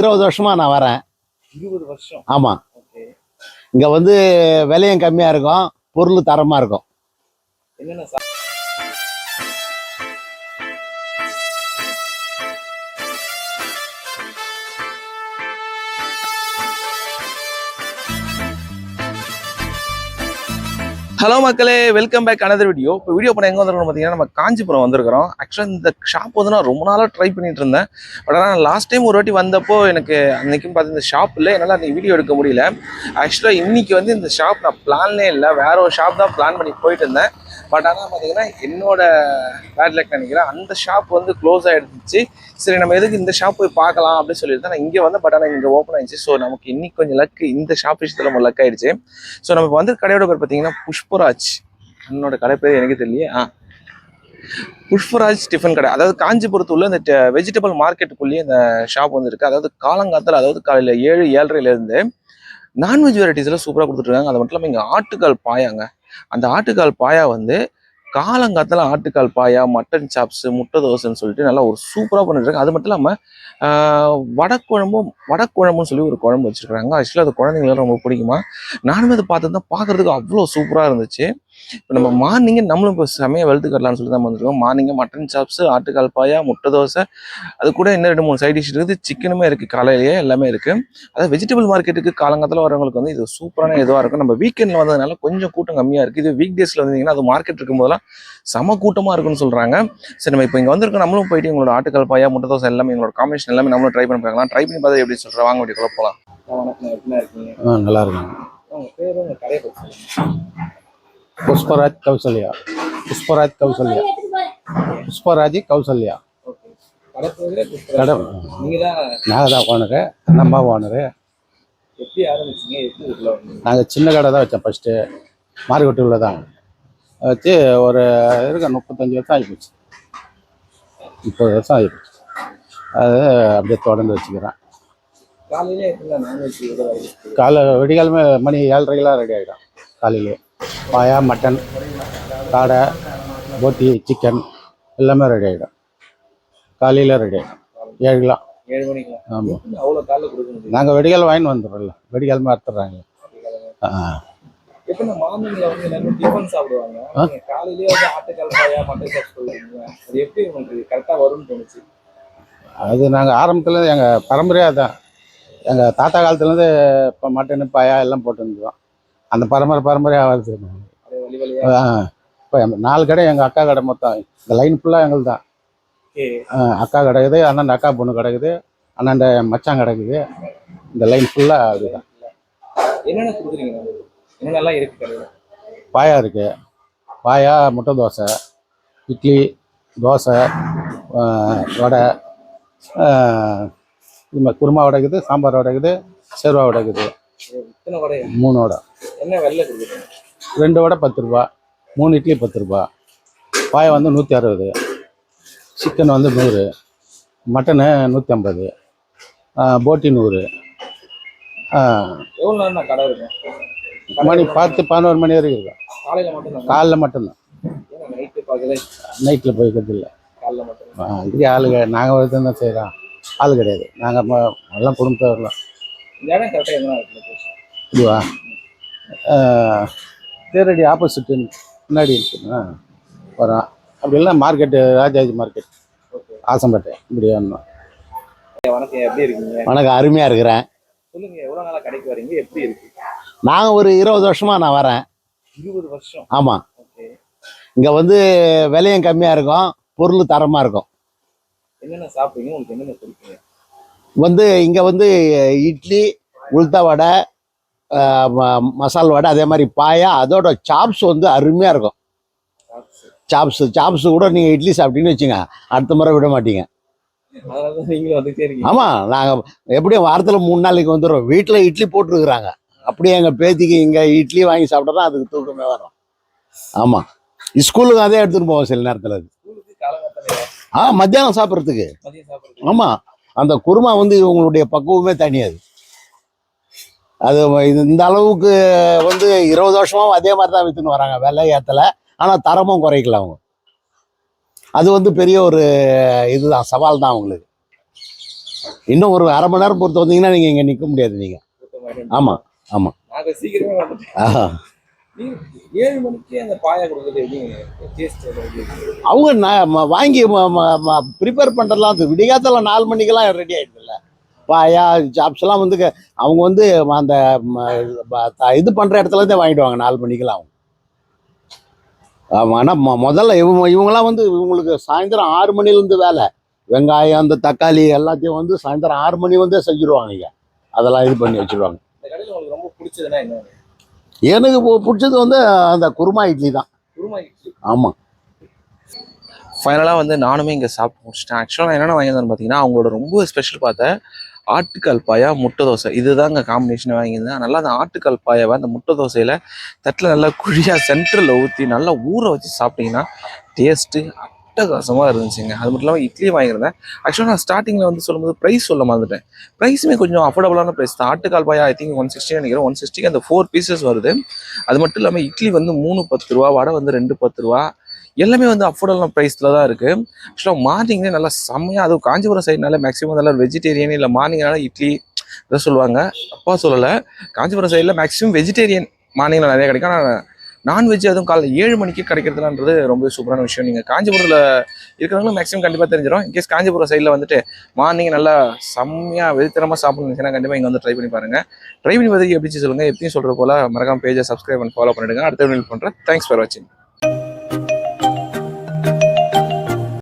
20 வருஷமா நான் வரேன். 20 வருஷம். ஆமா. ஓகே. இங்க வந்து விலையும் கம்மியா இருக்கும், பொருள் தரமா இருக்கும். என்னென்ன ஹலோ மக்களே, வெல்கம் பேக் அனதர் வீடியோ. இப்போ வீடியோ பண்ண எங்கே வந்திருக்கோம் பார்த்தீங்கன்னா, நம்ம காஞ்சிபுரம் வந்திருக்கிறோம். ஆக்சுவலாக இந்த ஷாப் வந்து நான் ரொம்ப நாளாக ட்ரை பண்ணிட்டு இருந்தேன். பட் ஆனால் லாஸ்ட் டைம் ஒரு வாட்டி வந்தப்போ எனக்கு அன்றைக்கும் பார்த்து இந்த ஷாப் இல்லை, என்னால் அன்றைக்கி வீடியோ எடுக்க முடியல. ஆக்சுவலாக இன்றைக்கி வந்து இந்த ஷாப் நான் பிளான்லே இல்லை, வேற ஒரு ஷாப் தான் பிளான் பண்ணி போயிட்டு இருந்தேன். பட் ஆனால் பார்த்தீங்கன்னா என்னோட பேட் லக் நினைக்கிறேன், அந்த ஷாப் வந்து க்ளோஸ் ஆகிடுச்சு. சரி, நம்ம எதுக்கு இந்த ஷாப் போய் பார்க்கலாம் அப்படின்னு சொல்லிட்டு தான் நான் இங்கே வந்து, பட் ஆனால் இங்கே ஓப்பன் ஆயிடுச்சு. ஸோ நமக்கு இன்னைக்கு கொஞ்சம் லக், இந்த ஷாப் விஷயத்தில் நம்ம லக் ஆயிடுச்சு. ஸோ நமக்கு வந்து கடையோட பேர் பார்த்தீங்கன்னா புஷ்பராஜ். என்னோட கடை பேர் எனக்கு தெரியல. புஷ்பராஜ் டிஃபன் கடை. அதாவது காஞ்சிபுரத்து உள்ள இந்த வெஜிடபிள் மார்க்கெட்டுக்குள்ளேயே இந்த ஷாப் வந்து இருக்குது. அதாவது காலங்காலத்தில், அதாவது காலையில் 7-7:30 நான்வெஜ் வெரைட்டிஸ்லாம் சூப்பராக கொடுத்துட்ருக்காங்க. அது மட்டும் இல்லாமல் இங்கே ஆட்டுக்கால் பாயாங்க. அந்த ஆட்டுக்கால் பாயா வந்து காலங்காலத்தில் ஆட்டுக்கால் பாயா, மட்டன் சாப்ஸு, முட்டை தோசைன்னு சொல்லிட்டு நல்லா ஒரு சூப்பராக பண்ணிட்டுருக்காங்க. அது மட்டும் இல்லாமல் வடக்குழம்புன்னு சொல்லி ஒரு குழம்பு வச்சுருக்காங்க. ஆக்சுவலாக அது குழந்தைங்களுக்கு ரொம்ப பிடிக்குமா. நானுமே அதை பார்த்து தான் பார்க்குறதுக்கு அவ்வளோ சூப்பராக இருந்துச்சு. இப்போ நம்ம மார்னிங்கே நம்மளும் இப்போ செமையாக வெளுத்து கட்டலான்னு சொல்லி தான் வந்துருக்கோம். மார்னிங்கே மட்டன் சாப்ஸு, ஆட்டுக்கால் பாயா, முட்டை தோசை, அது கூட இன்னும் 2-3 சைட் டிஷ் இருக்குது. சிக்கனுமே இருக்குது, காலையிலேயே எல்லாமே இருக்குது. அதாவது வெஜிடபிள் மார்க்கெட்டுக்கு காலங்காலத்தில் வரவங்களுக்கு வந்து இது சூப்பரான இதுவாக இருக்கும். நம்ம வீக்கெண்டில் வந்ததுனால கொஞ்சம் கூட்டம் கம்மியாக இருக்குது. இது வீக் டேஸில் வந்தீங்கன்னா அது மார்க்கெட் இருக்கும்போதெல்லாம் செம கூட்டமாக இருக்குன்னு சொல்கிறாங்க. சரி, நம்ம இப்போ இங்கே வந்திருக்கோம். நம்மளும் போயிட்டு எங்களோட ஆட்டுக்கால் பாயா, முட்டை தோசை எல்லாமே, எங்களோட காம்பினேஷன் எல்லாமே நம்மளும் ட்ரை பண்ணி பார்க்கலாம். ட்ரை பண்ணி பார்த்தா எப்படி சொல்கிறேன், வாங்க வீட்டுக்குள்ள போகலாம். வணக்கம், எப்படி இருக்கீங்க? நல்லா இருக்கும். உங்கள் பேர், உங்கள் கடையை பற்றி? புஷ்பராஜ் கௌசல்யா. புஷ்பராஜ் கௌசல்யா. புஷ்பராஜ் கௌசல்யா கடை. நாங்கள் தான் ஓனரு, அம்மா ஓனரு. எப்படி ஆரம்பிச்சிங்க? எப்படி உள்ள வந்தீங்க? நாங்கள் சின்ன கடை தான் வச்சோம் ஃபஸ்ட்டு, மார்க்கெட்டுள்ள தான் வச்சு ஒரு 35 வருஷம் ஆகிப்போச்சு. 30 வருஷம் ஆகிப்போச்சு. அது அப்படியே தொடர்ந்து வச்சுக்கிறேன். காலை வெடிகாலமே மணி 7:30 ரெடி ஆகிடும். காலையிலே பாயா, மட்டன், காடை, போட்டி, சிக்கன் எல்லாமே ரெடி ஆகிடும். காலையில் ரெடி ஆகிடும் 7 கிலோ. 7 மணிக்கு. ஆமாம், அவ்வளோ காலையில் கொடுக்கணும். நாங்கள் வெடிகாலம் வாங்கிட்டு வந்துடுறோம்ல, வெடிகாலமே அறுத்துடுறாங்க. எப்போ மார்னிங்ல வந்து எல்லாரும் டிஃபன் சாப்பிடுவாங்க, காலையிலேயே வந்து ஆட்டுக்கால் பாயா, மட்டன் சாப்பிட்டு சொல்லுவீங்க. அது எப்படி உங்களுக்கு கரெக்டாக வரும்னு தோணுச்சு? அது நாங்கள் ஆரம்பத்துலேருந்து எங்கள் பரம்பரையாக தான், எங்கள் தாத்தா காலத்துலேருந்து இப்போ மட்டன் பாயா எல்லாம் போட்டுருந்தோம். அந்த பரம்பரையாக வருது. இப்போ 4 கடை எங்கள் அக்கா கடை, மொத்தம் இந்த லைன் ஃபுல்லாக எங்களுக்கு தான். அக்கா கிடக்குது, அண்ணன் அக்கா பொண்ணு கிடக்குது, அண்ணன் மச்சான் கிடக்குது. இந்த லைன் ஃபுல்லாக அதுதான். என்னென்ன கொடுக்குறீங்க? என்னென்னலாம் இருக்குது? பாயா இருக்குது, பாயா, முட்டை தோசை, இட்லி, தோசை, வடை, இது மாதிரி குருமா வடை இருக்குது, சாம்பார் வடை இருக்குது, சேர்வா வடை இருக்குது. 3 வடை. என்ன வெள்ளை கொடுக்குறீங்க? 2 வடை 10 ரூபா, 3 இட்லி 10 ரூபா, பாயா வந்து 160, சிக்கன் வந்து 100, மட்டனு 150, போட்டி 100. எவ்வளோ நேரம் கடை இருக்கும்? மணி 10-11 மணி வரைக்கும் இருக்கும். காலையில் மட்டும்தான்? காலையில் மட்டும்தான். நைட்டு பார்க்கல? நைட்டில் போய்க்கிறது இல்லை. காலையில் மட்டும். இதுக்கு ஆளுங்க நாங்கள் வந்து தான் செய்கிறோம், ஆள் கிடையாது. நாங்கள் எல்லாம் குடும்பத்தை வரலாம். இந்த இடம் கரெக்டாக என்ன இருக்குது? இதுவா தேரடி ஆப்போசிட்டு முன்னாடி இருக்குண்ணா வரோம். அப்படி இல்லை மார்க்கெட்டு, ராஜாஜி மார்க்கெட், ஆசம்பேட்டை, இப்படி வரணும். வணக்கம், எப்படி இருக்கீங்க? வணக்கம், அருமையாக இருக்கிறேன். சொல்லுங்க, எவ்வளோ நாளாக கடைக்கு வரீங்க, எப்படி இருக்கு? நாங்கள் ஒரு 20 வருஷமா நான் வரேன். 20 வருஷம்? ஆமாம். ஓகே. இங்கே வந்து விலையும் கம்மியாக இருக்கும், பொருள் தரமாக இருக்கும். என்னென்ன சாப்பிடுங்க, உங்களுக்கு என்னென்ன பிடிக்குங்க? வந்து இங்கே வந்து இட்லி, உளுத்த வடை, மசால் வடை, அதே மாதிரி பாயா, அதோட சாப்ஸ் வந்து அருமையாக இருக்கும். சாப்ஸு கூட நீங்கள் இட்லி சாப்பிட்டீங்கன்னு வச்சுங்க, அடுத்த முறை விட மாட்டீங்க. ஆமாம், நாங்கள் எப்படியும் வாரத்தில் 3 நாளைக்கு வந்துடுறோம். வீட்டில் இட்லி போட்டுருக்குறாங்க, அப்படியே எங்கள் பேத்திக்கு இங்கே இட்லி வாங்கி சாப்பிட்டா தான் அதுக்கு தூக்கமே வரும். ஆமாம், ஸ்கூலுக்கு அதே எடுத்துகிட்டு போவோம் சில நேரத்தில். அது மத்தியானம் சாப்பிட்றதுக்கு. ஆமாம், அந்த குருமா வந்து இவங்களுடைய பக்குவமே தனியாது. அது இந்த அளவுக்கு வந்து 20 வருஷமாவும் அதே மாதிரி தான் விற்றுன்னு வராங்க. விலை ஏற்றலை, ஆனால் தரமும் குறைக்கல அவங்க. அது வந்து பெரிய ஒரு இதுதான், சவால் தான் அவங்களுக்கு. இன்னும் ஒரு அரை மணி நேரம் பொறுத்து வந்தீங்கன்னா நீங்கள் இங்கே நிற்க முடியாது நீங்கள். ஆமாம் ஆமாம். நாங்கள் சீக்கிரமே வந்துட்டோம். ஆஹா. 7 மணிக்கு அந்த பாயா கொடுக்குறது எப்படி டேஸ்ட்? அவங்க வாங்கி ப்ரிப்பேர் பண்ணுறதுலாம் அது விடிகாத்தில் 4 மணிக்கெல்லாம் ரெடி ஆகிடுதுல்ல. பாயா சாப்ஸ்லாம் வந்து அவங்க வந்து அந்த இது பண்ணுற இடத்துலேருந்தே வாங்கிடுவாங்க 4 மணிக்கெல்லாம் அவங்க. ஆமாம். ஆனால் முதல்ல இவங்கெல்லாம் வந்து இவங்களுக்கு சாயந்தரம் 6 மணிலேருந்து வேலை. வெங்காயம் அந்த தக்காளி எல்லாத்தையும் வந்து சாயந்தரம் 6 மணி வந்து செஞ்சுருவாங்க இங்கே. அதெல்லாம் இது பண்ணி வச்சுருவாங்க. இந்த கடையில் உங்களுக்கு ரொம்ப பிடிச்சதுன்னா என்ன? எனக்கு பிடிச்சது வந்து அந்த குருமா இட்லி தான். குருமா இட்லி. ஆமாம். ஃபைனலாக வந்து நானுமே இங்கே சாப்பிட்டு முடிச்சிட்டேன். ஆக்சுவலாக நான் என்னென்ன வாங்கியிருந்தேன்னு பார்த்தீங்கன்னா, அவங்களோட ரொம்ப ஸ்பெஷல் பார்த்தேன் ஆட்டுக்கால் பாயா முட்டை தோசை. இதுதாங்க காம்பினேஷன் வாங்கியிருந்தேன். நல்லா அந்த ஆட்டுக்கால் பாயாவை அந்த முட்டை தோசையில் தட்டில் நல்லா குழியாக சென்டரில் ஊற்றி நல்லா ஊற வச்சு சாப்பிட்டீங்கன்னா டேஸ்ட்டு அட்டகாசமாக இருந்துச்சுங்க. அது மட்டும் இல்லாமல் இட்லியும் வாங்கியிருந்தேன். ஆக்சுவலாக நான் ஸ்டார்டிங்கில் வந்து சொல்லும்போது ப்ரைஸ் சொல்ல மறந்துட்டேன். ப்ரைஸுமே கொஞ்சம் அஃபோர்டபுளான ப்ரைஸ் தான். ஆட்டுக்கால் பாயா ஐ திங்க் 160 நினைக்கிறேன். 160க்கு அந்த 4 பீசஸ் வருது. அது மட்டும் இல்லாமல் இட்லி வந்து 3 ரூபா, வடை வந்து 2 ரூபா. எல்லாமே வந்து அஃபோர்டபுளான ப்ரைஸில் தான் இருக்குது. ஆக்சுவலாக மார்னிங்லேயே நல்லா செம்மையாக, அதுவும் காஞ்சிபுரம் சைட்னால மேக்ஸிமம் நல்லா வெஜிடேரியன் இல்லை மார்னிங்னால இட்லி இதை சொல்லுவாங்க. அப்பா சொல்லலை, காஞ்சிபுரம் சைடில் மேக்ஸிமம் வெஜிடேரியன் மார்னிங்கில் நிறைய கிடைக்கும். ஆனால் நான்வெஜ் அதுவும் காலைல 7 மணிக்கு கிடைக்கிறதுலான்றது ரொம்ப சூப்பரான விஷயம். நீங்கள் காஞ்சிபுரத்தில் இருக்கிறவங்களும் மேக்ஸிமம் கண்டிப்பாக தெரிஞ்சிடும். இன்கேஸ் காஞ்சிபுரம் சைடில் வந்துட்டு மார்னிங் நல்லா செம்மையாக வெறித்தனமாக சாப்பிட்ணுச்சுன்னா கண்டிப்பாக இங்கே வந்து ட்ரை பண்ணி பாருங்கள். ட்ரை பண்ணி பார்த்து எப்படி சொல்லுங்கள். எப்படியும் சொல்கிற போல் மறக்காம பேஜை சப்ஸ்கிரைப் பண்ணி ஃபாலோ பண்ணிவிடுங்க. அடுத்த வீடியோ பண்ணுறேன். தேங்க்ஸ் ஃபார் வாட்சிங்.